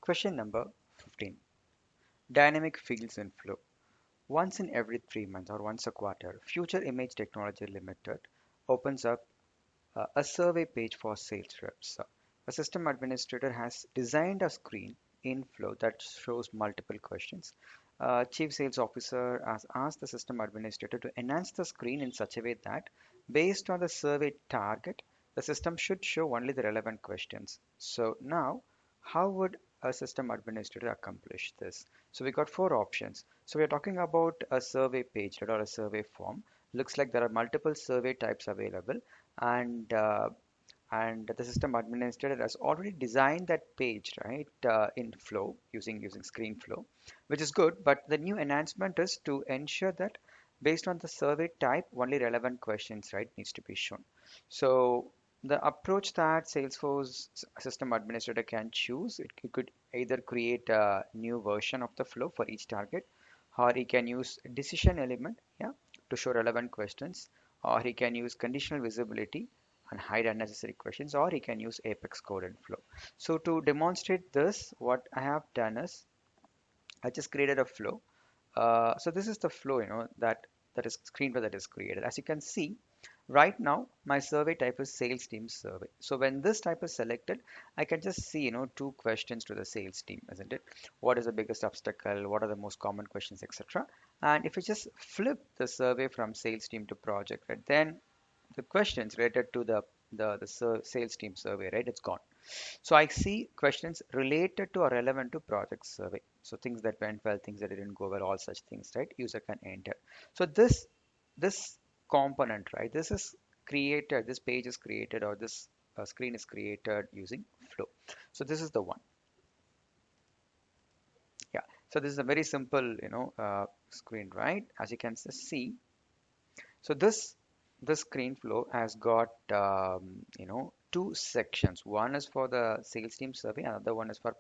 Question number 15. Dynamic fields in flow. Once in every 3 months or once a quarter, Future Image Technology Limited opens up a survey page for sales reps. A system administrator has designed a screen in Flow that shows multiple questions. Chief Sales Officer has asked the system administrator to enhance the screen in such a way that, based on the survey target, the system should show only the relevant questions. So now, how would a system administrator accomplish this? So we got four options. So we're talking about a survey page or a survey form. Looks like there are multiple survey types available, and the system administrator has already designed that page, right, in Flow using screen Flow, which is good. But the new enhancement is to ensure that, based on the survey type, only relevant questions, right, needs to be shown. So the approach that Salesforce system administrator can choose, it could either create a new version of the flow for each target, or he can use decision element, yeah, to show relevant questions, or he can use conditional visibility and hide unnecessary questions, or he can use Apex code and flow. So to demonstrate this, what I have done is I just created a flow. So this is the flow, that is screen that is created. As you can see, right now my survey type is sales team survey. So when this type is selected, I can just see, two questions to the sales team, isn't it? What is the biggest obstacle? What are the most common questions, etc. And if we just flip the survey from sales team to project, right, then the questions related to the sales team survey, right, it's gone. So I see questions related to or relevant to project survey. So things that went well, things that didn't go well, all such things, right? User can enter. So this component, right? This page is created, or this screen is created using Flow. So this is the one. Yeah. So this is a very simple, screen, right? As you can see. So this screen flow has got two sections. One is for the sales team survey, another one is for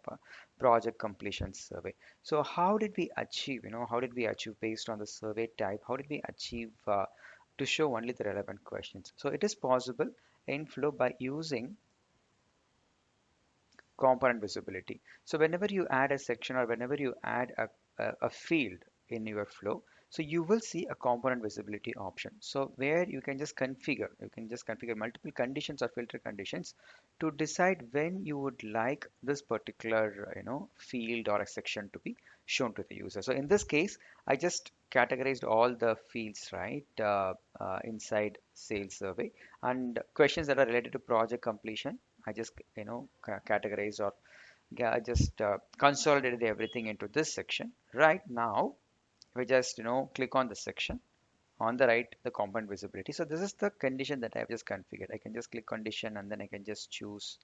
project completion survey. So how did we achieve? How did we achieve based on the survey type? How did we achieve to show only the relevant questions? So it is possible in flow by using component visibility. So whenever you add a section or whenever you add a field in your flow, so you will see a component visibility option. So where you can just configure multiple conditions or filter conditions to decide when you would like this particular, field or a section to be shown to the user. So in this case, I just categorized all the fields, right, inside sales survey, and questions that are related to project completion. I just categorized, or just consolidated everything into this section. Right now, we just click on the section on the right, the component visibility. So this is the condition that I've just configured. I can just click condition, and then I can just choose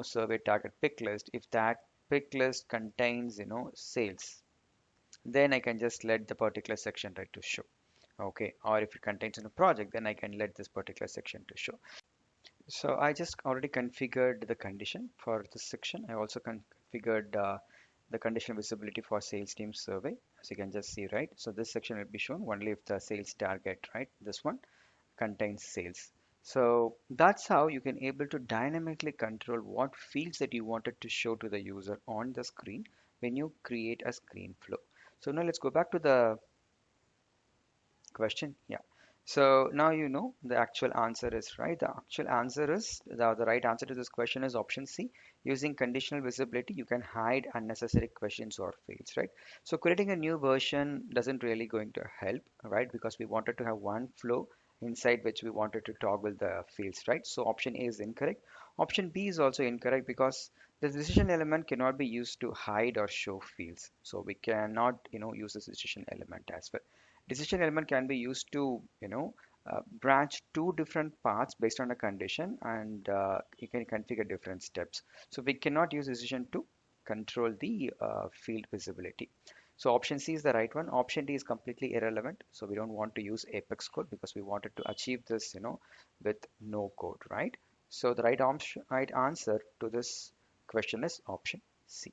survey target pick list. If that pick list contains sales, then I can just let the particular section, right, to show. Okay, or if it contains in a project, then I can let this particular section to show. So I just already configured the condition for this section. I also configured the condition visibility for sales team survey, as you can just see, right? So this section will be shown only if the sales target, right, this one, contains sales. So that's how you can able to dynamically control what fields that you wanted to show to the user on the screen when you create a screen flow. So now let's go back to the question. Yeah. So now the actual answer is, right. The actual answer is the right answer to this question is option C. Using conditional visibility, you can hide unnecessary questions or fields, right? So creating a new version doesn't really going to help, right? Because we wanted to have one flow inside which we wanted to toggle the fields, right? So option A is incorrect. Option B is also incorrect because the decision element cannot be used to hide or show fields. So we cannot, use this decision element as well. Decision element can be used to branch two different paths based on a condition, and you can configure different steps. So we cannot use decision to control the field visibility. So option C is the right one. Option D is completely irrelevant, so we don't want to use Apex code because we wanted to achieve this with no code, right? So the right answer to this question is option C.